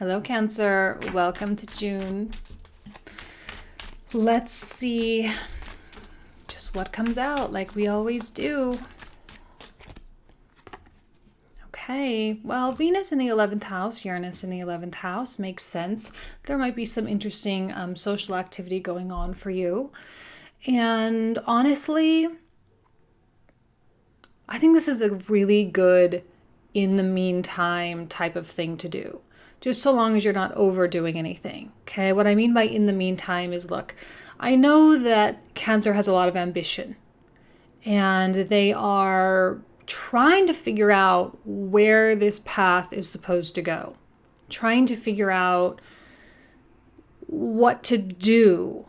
Hello, Cancer. Welcome to June. Let's see just what comes out like we always do. Okay, well, Venus in the 11th house, Uranus in the 11th house makes sense. There might be some interesting social activity going on for you. And honestly, I think this is a really good in the meantime type of thing to do. Just so long as you're not overdoing anything. Okay, what I mean by in the meantime is, look, I know that Cancer has a lot of ambition and they are trying to figure out where this path is supposed to go, trying to figure out what to do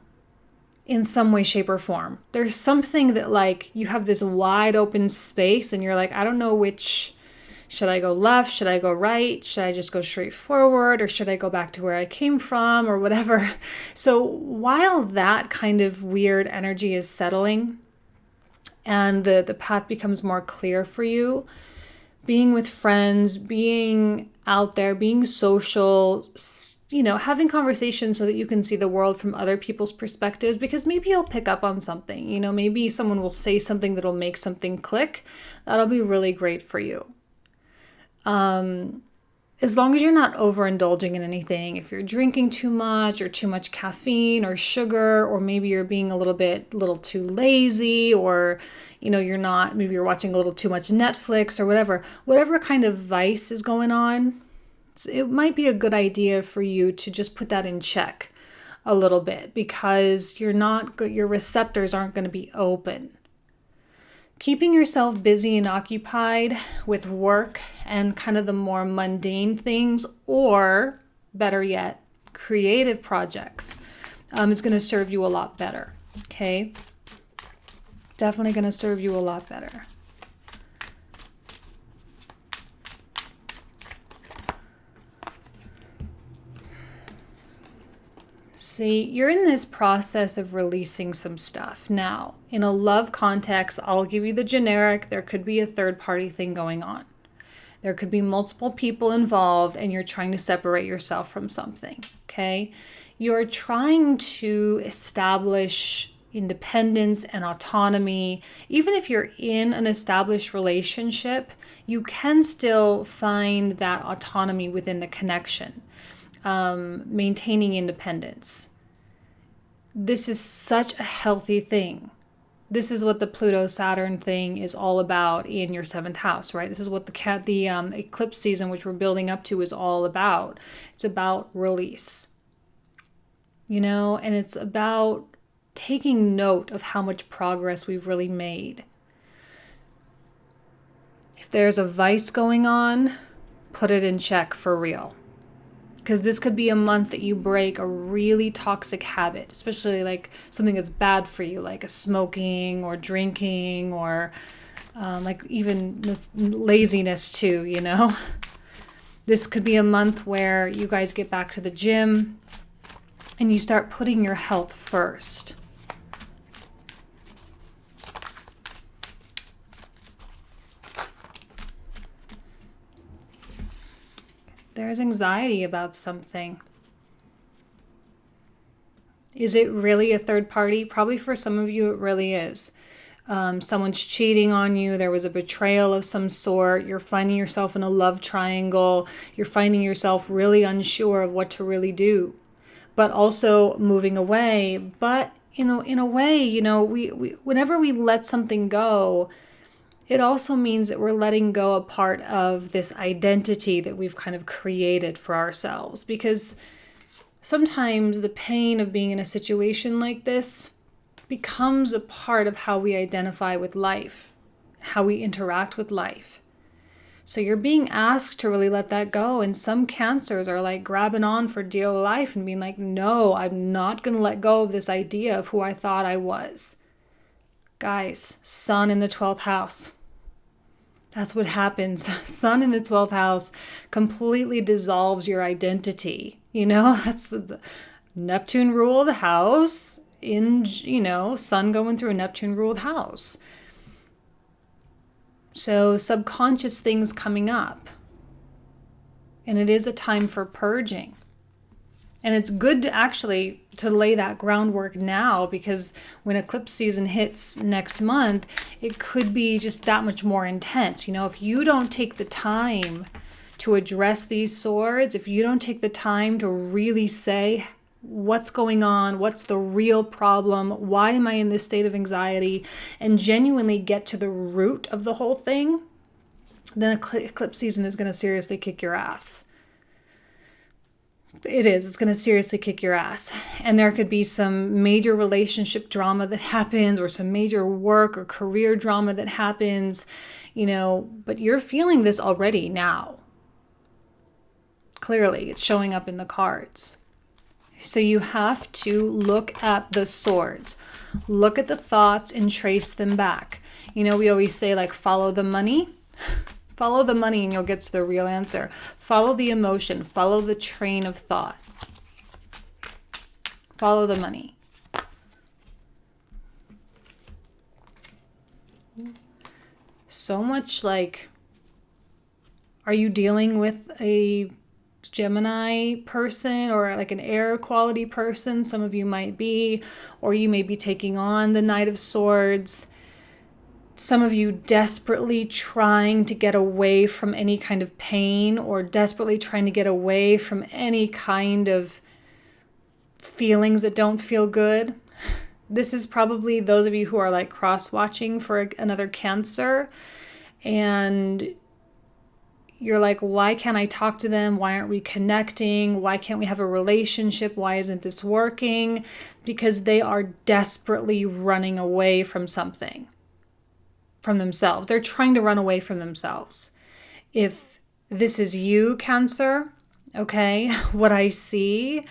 in some way, shape, or form. There's something that, like, you have this wide open space and you're like, I don't know which. Should I go left? Should I go right? Should I just go straight forward? Or should I go back to where I came from or whatever? So while that kind of weird energy is settling and the path becomes more clear for you, being with friends, being out there, being social, having conversations so that you can see the world from other people's perspectives, because maybe you'll pick up on something, maybe someone will say something that'll make something click. That'll be really great for you. As long as you're not overindulging in anything, if you're drinking too much or too much caffeine or sugar, or maybe you're being a little too lazy, or, maybe you're watching a little too much Netflix or whatever kind of vice is going on, it might be a good idea for you to just put that in check a little bit, because your receptors aren't going to be open. Keeping yourself busy and occupied with work and kind of the more mundane things, or better yet, creative projects, is going to serve you a lot better. Okay? Definitely going to serve you a lot better. See, you're in this process of releasing some stuff. Now, in a love context, I'll give you the generic. There could be a third-party thing going on. There could be multiple people involved and you're trying to separate yourself from something, okay? You're trying to establish independence and autonomy. Even if you're in an established relationship, you can still find that autonomy within the connection. Maintaining independence. This is such a healthy thing. This is what the Pluto-Saturn thing is all about in your 7th house, right? This is what the eclipse season, which we're building up to, is all about. It's about release, and it's about taking note of how much progress we've really made. If there's a vice going on, put it in check for real. Because this could be a month that you break a really toxic habit, especially like something that's bad for you, like a smoking or drinking, or like even this laziness too, This could be a month where you guys get back to the gym and you start putting your health first. There's anxiety about something. Is it really a third party? Probably for some of you, it really is. Someone's cheating on you. There was a betrayal of some sort. You're finding yourself in a love triangle. You're finding yourself really unsure of what to really do, but also moving away. But in a way, we whenever we let something go, it also means that we're letting go a part of this identity that we've kind of created for ourselves. Because sometimes the pain of being in a situation like this becomes a part of how we identify with life, how we interact with life. So you're being asked to really let that go. And some Cancers are like grabbing on for dear life and being like, no, I'm not going to let go of this idea of who I thought I was. Guys, Sun in the 12th house. That's what happens. Sun in the 12th house completely dissolves your identity. That's the Neptune ruled house in, Sun going through a Neptune ruled house. So subconscious things coming up. And it is a time for purging. And it's good to actually to lay that groundwork now, because when eclipse season hits next month, it could be just that much more intense. If you don't take the time to address these swords, if you don't take the time to really say what's going on, what's the real problem, why am I in this state of anxiety, and genuinely get to the root of the whole thing, then eclipse season is going to seriously kick your ass. It's going to seriously kick your ass. And there could be some major relationship drama that happens, or some major work or career drama that happens, but you're feeling this already now. Clearly, it's showing up in the cards. So you have to look at the swords, look at the thoughts and trace them back. We always say, like, follow the money. Follow the money and you'll get to the real answer. Follow the emotion. Follow the train of thought. Follow the money. So much like, are you dealing with a Gemini person or like an air quality person? Some of you might be, or you may be taking on the Knight of Swords. Some of you desperately trying to get away from any kind of pain, or desperately trying to get away from any kind of feelings that don't feel good. This is probably those of you who are like cross-watching for another Cancer, and you're like, why can't I talk to them? Why aren't we connecting? Why can't we have a relationship? Why isn't this working? Because they are desperately running away from something. From themselves. They're trying to run away from themselves. If this is you, Cancer, okay, what I see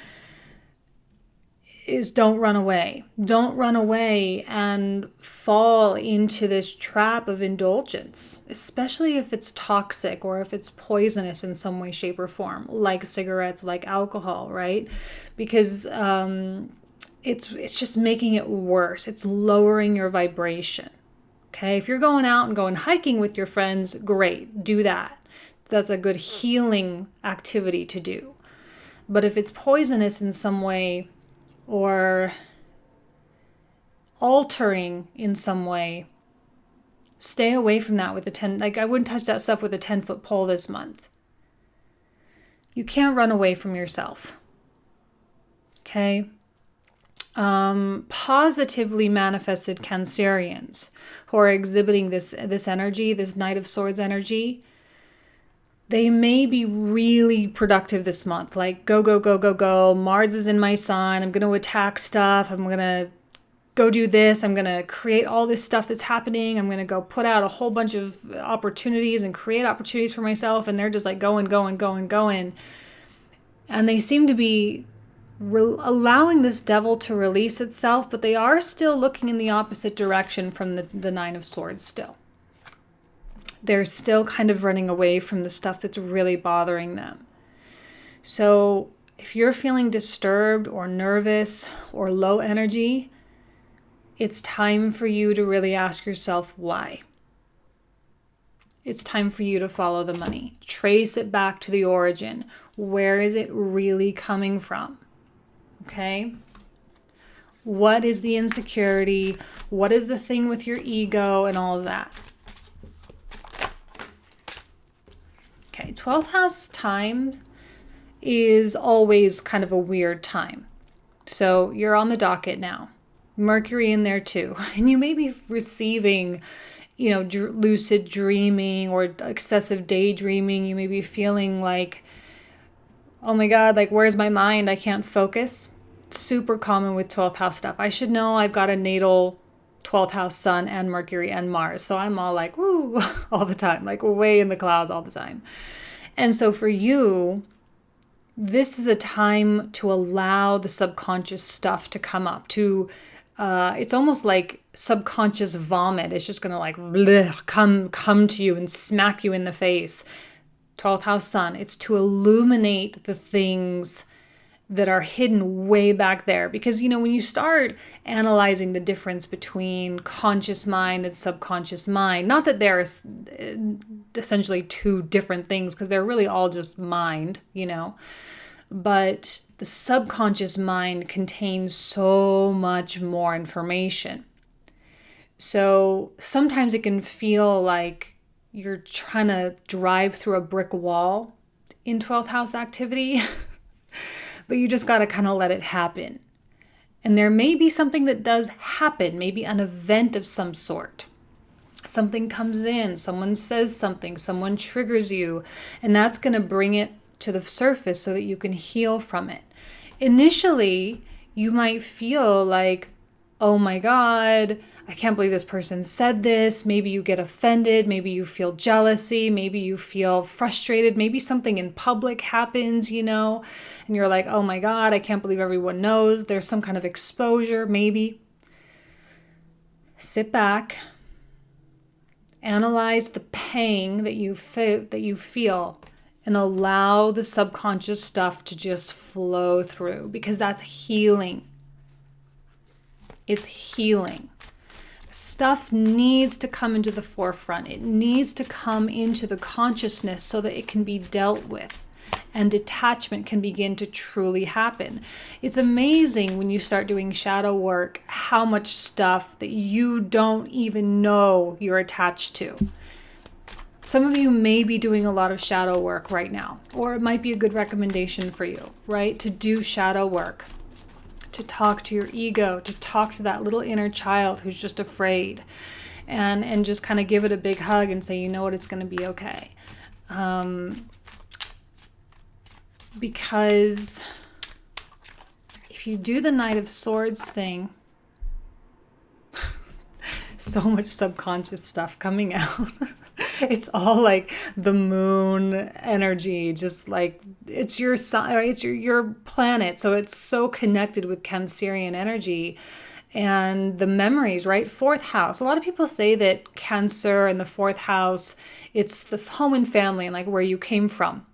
is don't run away. Don't run away and fall into this trap of indulgence, especially if it's toxic or if it's poisonous in some way, shape, or form, like cigarettes, like alcohol, right? Because it's just making it worse. It's lowering your vibration. Okay, if you're going out and going hiking with your friends, great, do that. That's a good healing activity to do. But if it's poisonous in some way or altering in some way, stay away from that with I wouldn't touch that stuff with a 10-foot pole this month. You can't run away from yourself. Okay? Positively manifested Cancerians who are exhibiting this energy, this Knight of Swords energy, they may be really productive this month. Like, go, go, go, go, go. Mars is in my sign. I'm going to attack stuff. I'm going to go do this. I'm going to create all this stuff that's happening. I'm going to go put out a whole bunch of opportunities and create opportunities for myself. And they're just like going, going, going, going. And they seem to be allowing this devil to release itself, but they are still looking in the opposite direction from the Nine of Swords still. They're still kind of running away from the stuff that's really bothering them. So if you're feeling disturbed or nervous or low energy, it's time for you to really ask yourself why. It's time for you to follow the money. Trace it back to the origin. Where is it really coming from? Okay? What is the insecurity? What is the thing with your ego and all of that? Okay, 12th house time is always kind of a weird time. So you're on the docket now. Mercury in there too. And you may be receiving, lucid dreaming or excessive daydreaming. You may be feeling like, oh my God, like, where's my mind? I can't focus. Super common with 12th house stuff. I should know I've got a natal 12th house sun and Mercury and Mars. So I'm all like, woo, all the time, like way in the clouds all the time. And so for you, this is a time to allow the subconscious stuff to come up, it's almost like subconscious vomit. It's just going to like bleh, come to you and smack you in the face. 12th house sun. It's to illuminate the things that are hidden way back there. Because, when you start analyzing the difference between conscious mind and subconscious mind, not that they're essentially two different things, because they're really all just mind, but the subconscious mind contains so much more information. So sometimes it can feel like you're trying to drive through a brick wall in 12th house activity, but you just got to kind of let it happen. And there may be something that does happen, maybe an event of some sort. Something comes in, someone says something, someone triggers you, and that's going to bring it to the surface so that you can heal from it. Initially, you might feel like, oh my God, I can't believe this person said this. Maybe you get offended. Maybe you feel jealousy. Maybe you feel frustrated. Maybe something in public happens, and you're like, oh my God, I can't believe everyone knows. There's some kind of exposure, maybe. Sit back. Analyze the pang that you feel, and allow the subconscious stuff to just flow through, because that's healing. It's healing. Stuff needs to come into the forefront. It needs to come into the consciousness so that it can be dealt with, and detachment can begin to truly happen. It's amazing when you start doing shadow work how much stuff that you don't even know you're attached to. Some of you may be doing a lot of shadow work right now, or it might be a good recommendation for you, right? To do shadow work, to talk to your ego, to talk to that little inner child who's just afraid, and just kind of give it a big hug and say, you know what, it's going to be okay. Because if you do the Knight of Swords thing, so much subconscious stuff coming out. It's all like the moon energy, just like it's your sign, right? It's your planet. So it's so connected with Cancerian energy and the memories, right? Fourth house. A lot of people say that Cancer and the fourth house, it's the home and family and like where you came from.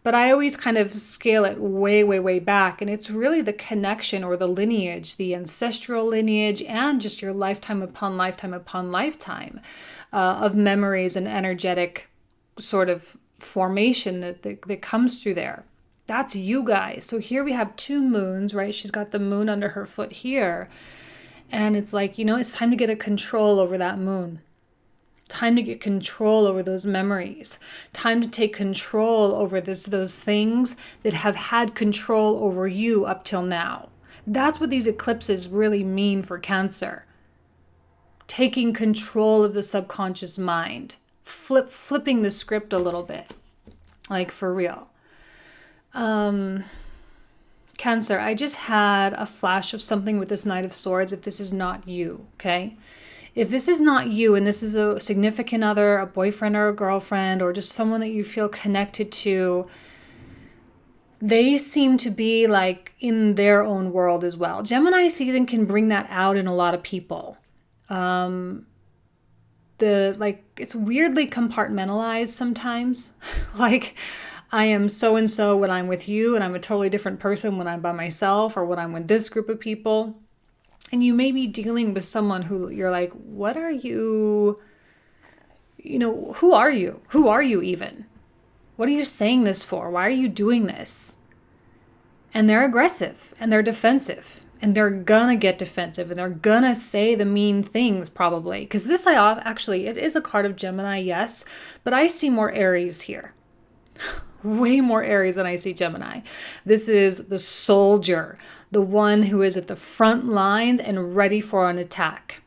But I always kind of scale it way, way, way back. And it's really the connection or the lineage, the ancestral lineage, and just your lifetime upon lifetime upon lifetime of memories and energetic sort of formation that comes through there. That's you guys. So here we have two moons, right? She's got the moon under her foot here. And it's like, it's time to get a control over that moon. Time to get control over those memories. Time to take control over those things that have had control over you up till now. That's what these eclipses really mean for Cancer. Taking control of the subconscious mind. Flipping the script a little bit. Like for real. Cancer, I just had a flash of something with this Knight of Swords if this is not you, okay? If this is not you and this is a significant other, a boyfriend or a girlfriend, or just someone that you feel connected to, they seem to be like in their own world as well. Gemini season can bring that out in a lot of people. It's weirdly compartmentalized sometimes. Like I am so-and-so when I'm with you, and I'm a totally different person when I'm by myself or when I'm with this group of people. And you may be dealing with someone who you're like, what are you, who are you? Who are you even? What are you saying this for? Why are you doing this? And they're aggressive and they're defensive and they're gonna get defensive and they're gonna say the mean things probably. Because this it is a card of Gemini, yes, but I see more Aries here. Way more Aries than I see Gemini. This is the soldier, the one who is at the front lines and ready for an attack,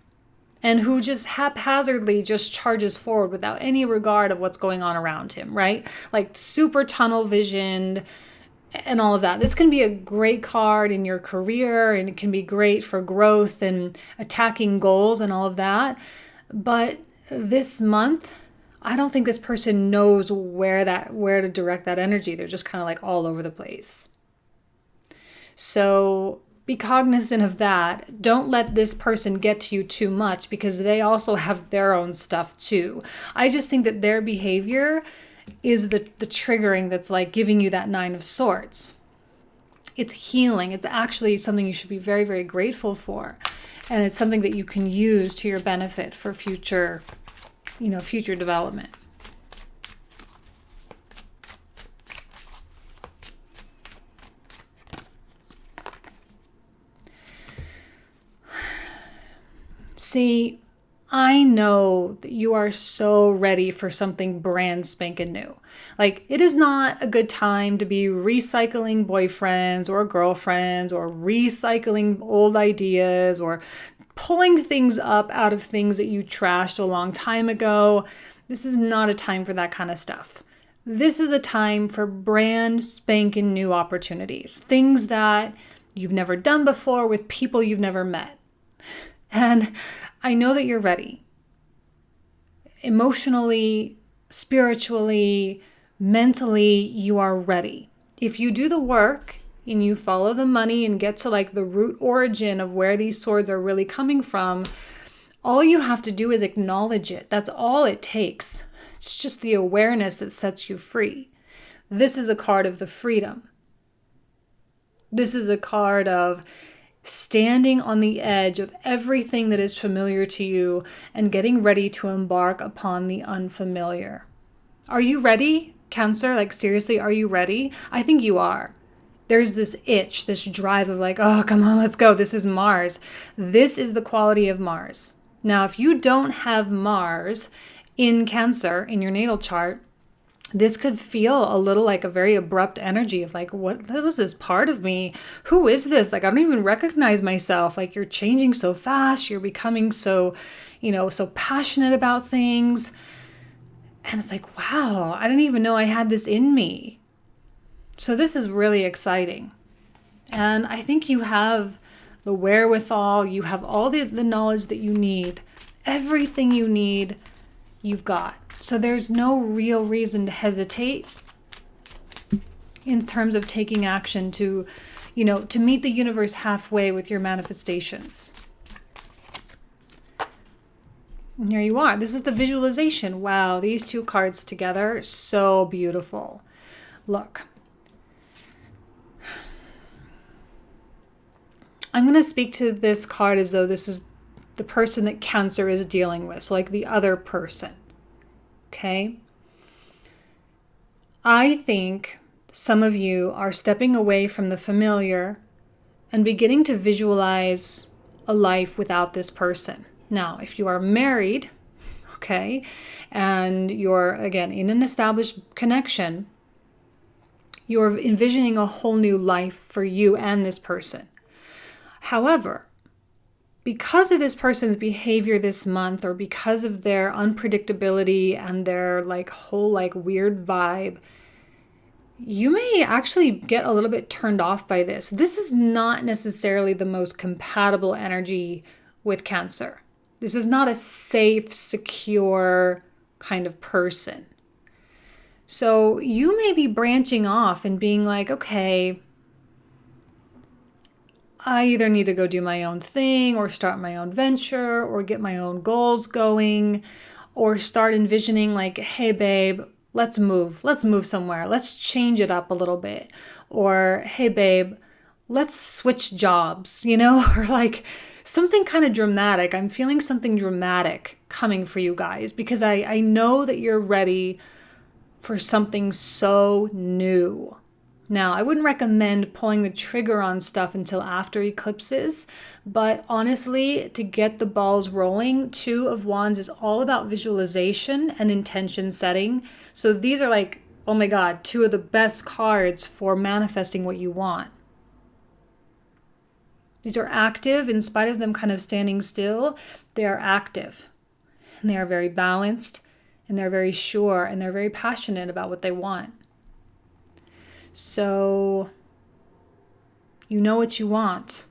and who just haphazardly just charges forward without any regard of what's going on around him, right? Like super tunnel visioned and all of that. This can be a great card in your career, and it can be great for growth and attacking goals and all of that. But this month, I don't think this person knows where to direct that energy. They're just kind of like all over the place. So be cognizant of that. Don't let this person get to you too much, because they also have their own stuff too. I just think that their behavior is the triggering that's like giving you that Nine of Swords. It's healing. It's actually something you should be very, very grateful for. And it's something that you can use to your benefit for future, future development. See, I know that you are so ready for something brand spanking new. Like, it is not a good time to be recycling boyfriends or girlfriends or recycling old ideas or pulling things up out of things that you trashed a long time ago. This is not a time for that kind of stuff. This is a time for brand spanking new opportunities, things that you've never done before with people you've never met. And I know that you're ready. Emotionally, spiritually, mentally, you are ready. If you do the work and you follow the money and get to like the root origin of where these swords are really coming from, all you have to do is acknowledge it. That's all it takes. It's just the awareness that sets you free. This is a card of the freedom. This is a card of standing on the edge of everything that is familiar to you and getting ready to embark upon the unfamiliar. Are you ready, Cancer? Like, seriously, are you ready? I think you are. There's this itch, this drive of like, oh, come on, let's go. This is Mars. This is the quality of Mars. Now, if you don't have Mars in Cancer in your natal chart, this could feel a little like a very abrupt energy of like, what was this part of me? Who is this? Like, I don't even recognize myself. Like, you're changing so fast. You're becoming so, so passionate about things. And it's like, wow, I didn't even know I had this in me. So this is really exciting. And I think you have the wherewithal. You have all the knowledge that you need. Everything you need, you've got. So there's no real reason to hesitate in terms of taking action to meet the universe halfway with your manifestations. And here you are. This is the visualization. Wow, these two cards together, so beautiful. Look. I'm going to speak to this card as though this is the person that Cancer is dealing with. So like the other person. Okay. I think some of you are stepping away from the familiar and beginning to visualize a life without this person. Now, if you are married, okay, and you're, again, in an established connection, you're envisioning a whole new life for you and this person. However, because of this person's behavior this month, or because of their unpredictability and their whole weird vibe, you may actually get a little bit turned off by this. This is not necessarily the most compatible energy with Cancer. This is not a safe, secure kind of person. So you may be branching off and being like, okay, I either need to go do my own thing or start my own venture or get my own goals going or start envisioning like, hey, babe, let's move somewhere. Let's change it up a little bit. Or, hey, babe, let's switch jobs, or like something kind of dramatic. I'm feeling something dramatic coming for you guys because I know that you're ready for something so new. Now, I wouldn't recommend pulling the trigger on stuff until after eclipses, but honestly, to get the balls rolling, Two of Wands is all about visualization and intention setting. So these are like, oh my God, two of the best cards for manifesting what you want. These are active, in spite of them kind of standing still, they are active. And they are very balanced, and they're very sure, and they're very passionate about what they want. So, you know what you want.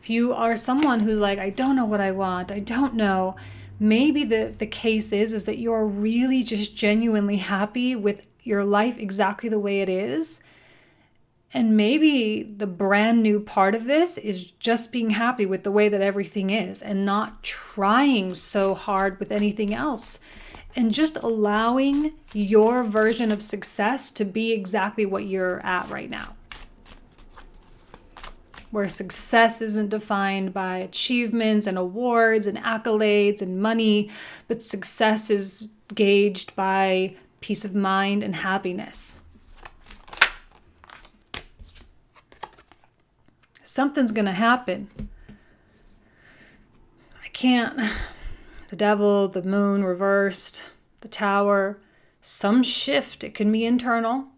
If you are someone who's like, I don't know what I want, I don't know, maybe the case is that you're really just genuinely happy with your life exactly the way it is. And maybe the brand new part of this is just being happy with the way that everything is and not trying so hard with anything else. And just allowing your version of success to be exactly what you're at right now. where success isn't defined by achievements and awards and accolades and money, but success is gauged by peace of mind and happiness. Something's going to happen. I can't. The devil, the moon reversed, the tower, some shift. It can be internal.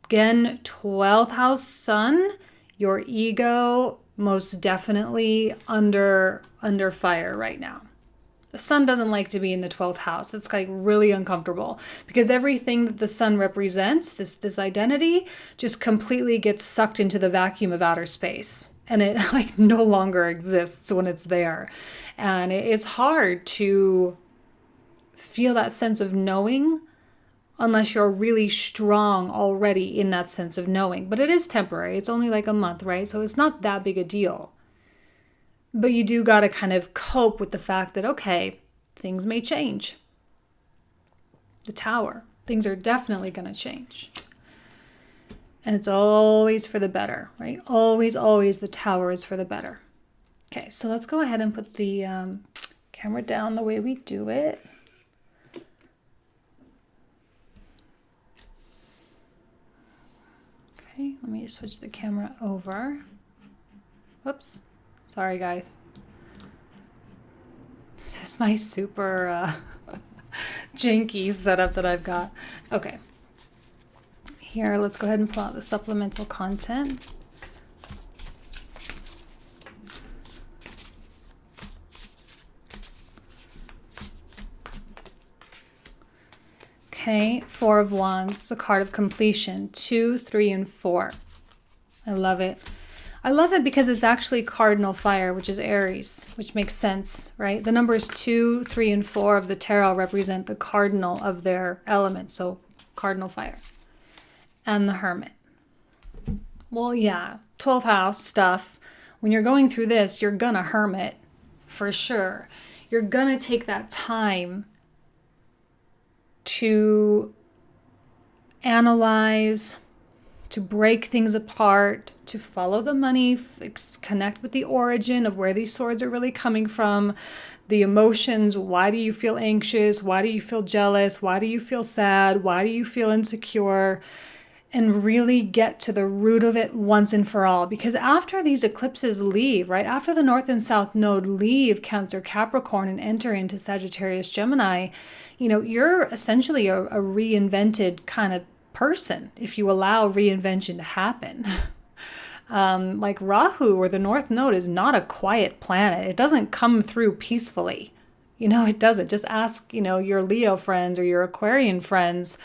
Again, 12th house sun, your ego most definitely under fire right now. The sun doesn't like to be in the 12th house. That's like really uncomfortable because everything that the sun represents, this identity, just completely gets sucked into the vacuum of outer space. And it like no longer exists when it's there. And it is hard to feel that sense of knowing unless you're really strong already in that sense of knowing. But it is temporary. It's only like a month, right? So it's not that big a deal. But you do got to kind of cope with the fact that, okay, things may change. The tower, things are definitely going to change. And it's always for the better, right? Always, always the tower is for the better. Okay, so let's go ahead and put the camera down the way we do it. Okay, let me switch the camera over. Whoops. Sorry, guys. This is my super janky setup that I've got. Okay. Here, let's go ahead and pull out the supplemental content. Okay, Four of Wands, it's a card of completion. 2, 3, and 4. I love it. I love it because it's actually cardinal fire, which is Aries, which makes sense, right? The numbers 2, 3, and 4 of the tarot represent the cardinal of their element, so cardinal fire. And the Hermit. Well, yeah, 12th house stuff. When you're going through this, you're gonna hermit, for sure. You're gonna take that time to analyze, to break things apart, to follow the money, connect with the origin of where these swords are really coming from, the emotions. Why do you feel anxious? Why do you feel jealous? Why do you feel sad? Why do you feel insecure? And really get to the root of it once and for all. Because after these eclipses leave, right, after the North and South node leave Cancer, Capricorn and enter into Sagittarius, Gemini, you know, you're essentially a reinvented kind of person if you allow reinvention to happen. Like Rahu, or the North Node, is not a quiet planet. It doesn't come through peacefully. You know, it doesn't. Just ask, you know, your Leo friends or your Aquarian friends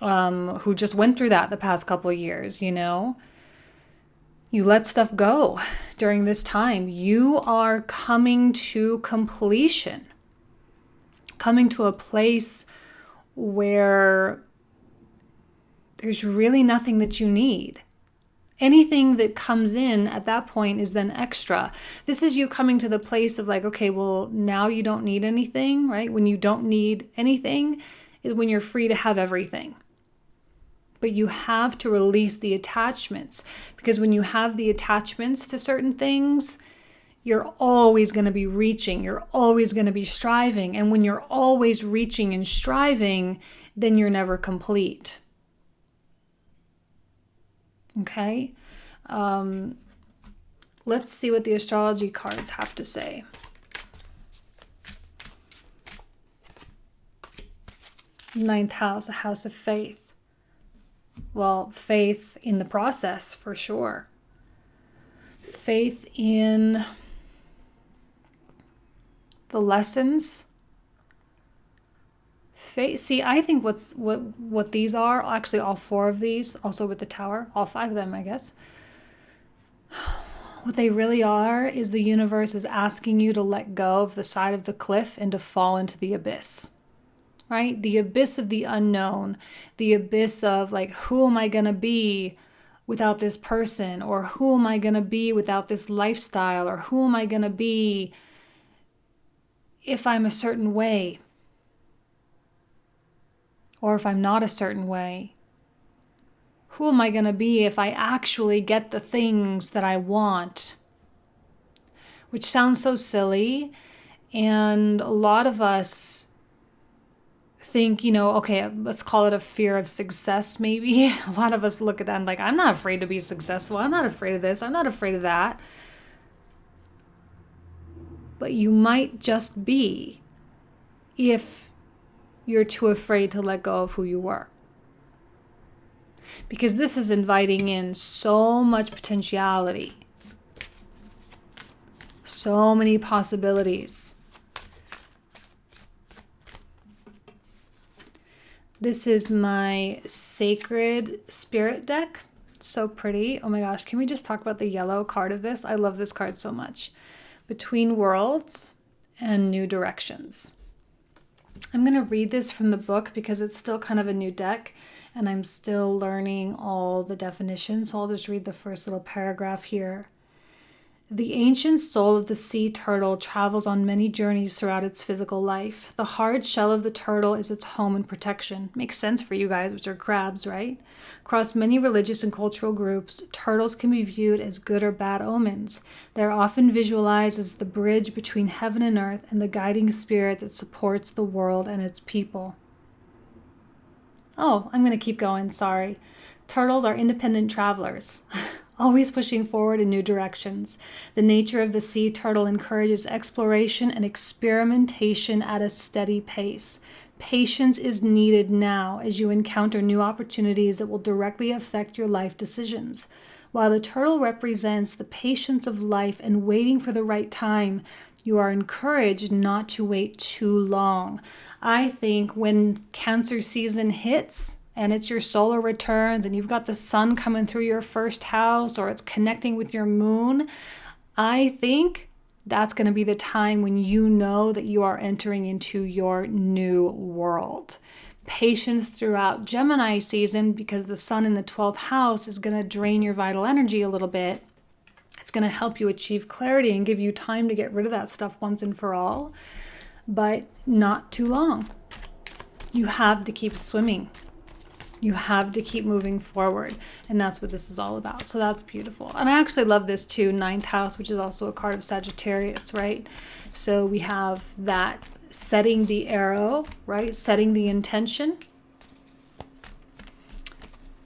who just went through that the past couple of years, you know. You let stuff go during this time. You are coming to completion, coming to a place where there's really nothing that you need. Anything that comes in at that point is then extra. This is you coming to the place of like, okay, well, now you don't need anything, right? When you don't need anything is when you're free to have everything. But you have to release the attachments, because when you have the attachments to certain things, you're always going to be reaching. You're always going to be striving. And when you're always reaching and striving, then you're never complete. Okay? Let's see what the astrology cards have to say. Ninth house, a house of faith. Well, faith in the process, for sure. Faith in the lessons. Faith. See, I think what these are, actually all four of these, also with the tower, all five of them, I guess. What they really are is the universe is asking you to let go of the side of the cliff and to fall into the abyss. Right? The abyss of the unknown, the abyss of like, who am I going to be without this person? Or who am I going to be without this lifestyle? Or who am I going to be if I'm a certain way? Or if I'm not a certain way? Who am I going to be if I actually get the things that I want? Which sounds so silly. And a lot of us think, okay, let's call it a fear of success maybe. A lot of us look at that and like, I'm not afraid to be successful. I'm not afraid of this. I'm not afraid of that. But you might just be if you're too afraid to let go of who you were. Because this is inviting in so much potentiality, so many possibilities. This is my Sacred Spirit deck. So pretty. Oh my gosh, can we just talk about the yellow card of this? I love this card so much. Between Worlds and New Directions. I'm going to read this from the book because it's still kind of a new deck and I'm still learning all the definitions. So I'll just read the first little paragraph here. The ancient soul of the sea turtle travels on many journeys throughout its physical life. The hard shell of the turtle is its home and protection. Makes sense for you guys, which are crabs, right? Across many religious and cultural groups, turtles can be viewed as good or bad omens. They are often visualized as the bridge between heaven and earth and the guiding spirit that supports the world and its people. Oh, I'm going to keep going, sorry. Turtles are independent travelers. Always pushing forward in new directions. The nature of the sea turtle encourages exploration and experimentation at a steady pace. Patience is needed now as you encounter new opportunities that will directly affect your life decisions. While the turtle represents the patience of life and waiting for the right time, you are encouraged not to wait too long. I think when Cancer season hits, and it's your solar returns and you've got the sun coming through your first house or it's connecting with your moon, I think that's going to be the time when you know that you are entering into your new world. Patience throughout Gemini season, because the sun in the 12th house is going to drain your vital energy a little bit. It's going to help you achieve clarity and give you time to get rid of that stuff once and for all, but not too long. You have to keep swimming. You have to keep moving forward. And that's what this is all about. So that's beautiful. And I actually love this too, 9th house, which is also a card of Sagittarius, right? So we have that setting the arrow, right? Setting the intention.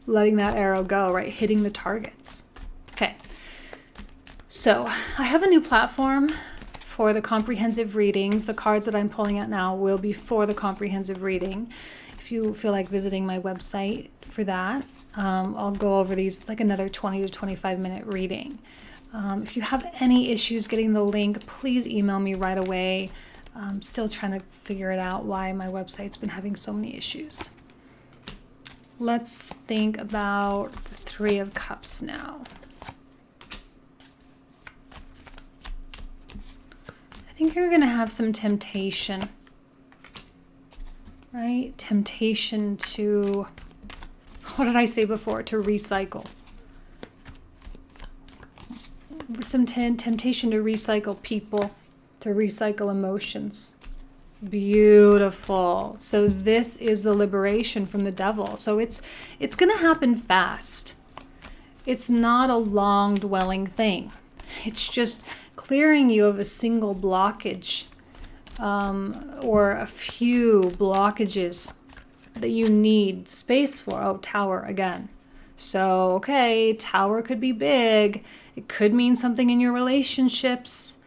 Letting that arrow go, right? Hitting the targets. Okay. So I have a new platform for the comprehensive readings. The cards that I'm pulling out now will be for the comprehensive reading. If you feel like visiting my website for that, I'll go over these. It's like another 20 to 25 minute reading. If you have any issues getting the link, please email me right away. I'm still trying to figure it out why my website's been having so many issues. Let's think about the 3 of Cups now. I think you're going to have some temptation. Right? Temptation to, what did I say before? To recycle. Some temptation to recycle people, to recycle emotions. Beautiful. So this is the liberation from the devil. So it's going to happen fast. It's not a long dwelling thing. It's just clearing you of a single blockage. Or a few blockages that you need space for. Oh, Tower again. So, okay, Tower could be big. It could mean something in your relationships.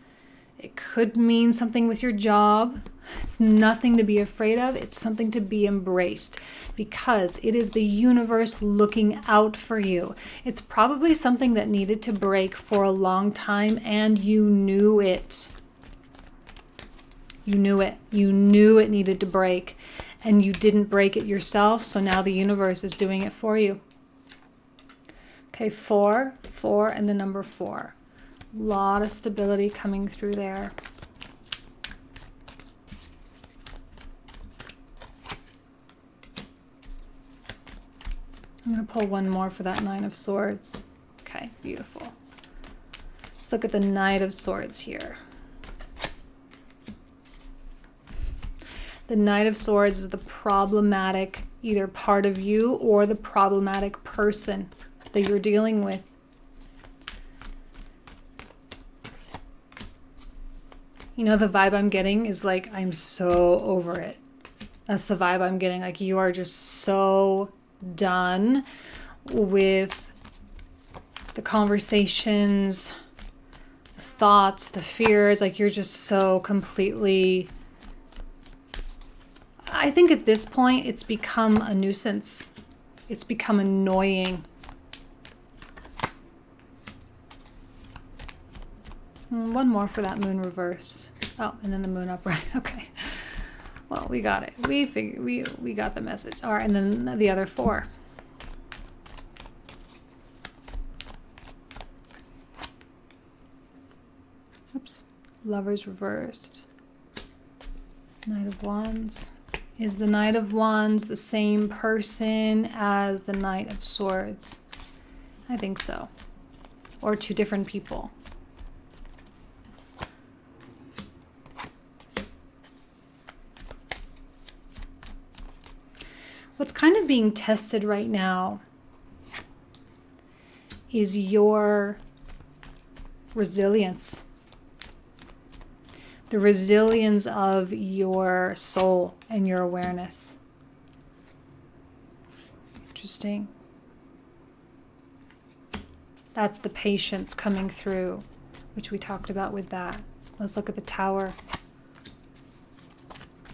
It could mean something with your job. It's nothing to be afraid of. It's something to be embraced because it is the universe looking out for you. It's probably something that needed to break for a long time and you knew it. You knew it. You knew it needed to break and you didn't break it yourself. So now the universe is doing it for you. Okay, 4, 4, and the number 4. A lot of stability coming through there. I'm going to pull one more for that 9 of Swords. Okay, beautiful. Let's look at the Knight of Swords here. The Knight of Swords is the problematic either part of you or the problematic person that you're dealing with. You know, the vibe I'm getting is like, I'm so over it. That's the vibe I'm getting. Like, you are just so done with the conversations, the thoughts, the fears. Like, you're just so completely... I think at this point, it's become a nuisance. It's become annoying. One more for that moon reversed. Oh, and then the moon upright. Okay. Well, we got it. We got the message. All right, and then the other 4. Oops. Lovers reversed. Knight of Wands. Is the Knight of Wands the same person as the Knight of Swords? I think so. Or 2 different people. What's kind of being tested right now is your resilience. The resilience of your soul and your awareness. Interesting. That's the patience coming through, which we talked about with that. Let's look at the Tower.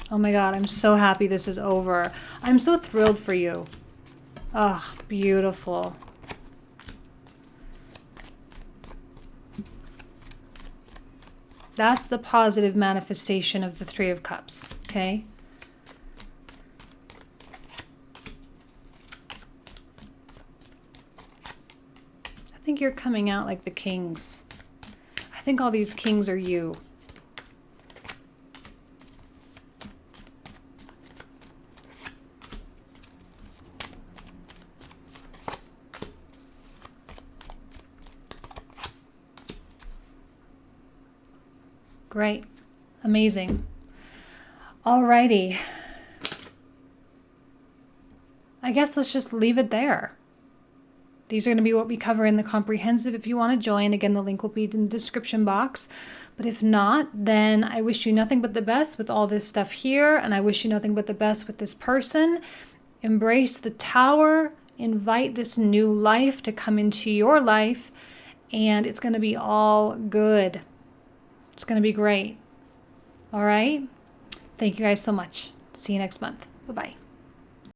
Oh my God, I'm so happy this is over. I'm so thrilled for you. Oh, beautiful. That's the positive manifestation of the 3 of Cups, okay? I think you're coming out like the kings. I think all these kings are you. Great. Amazing. Alrighty. I guess let's just leave it there. These are going to be what we cover in the comprehensive. If you want to join, again, the link will be in the description box. But if not, then I wish you nothing but the best with all this stuff here. And I wish you nothing but the best with this person. Embrace the Tower. Invite this new life to come into your life. And it's going to be all good. It's going to be great. All right. Thank you guys so much. See you next month. Bye-bye.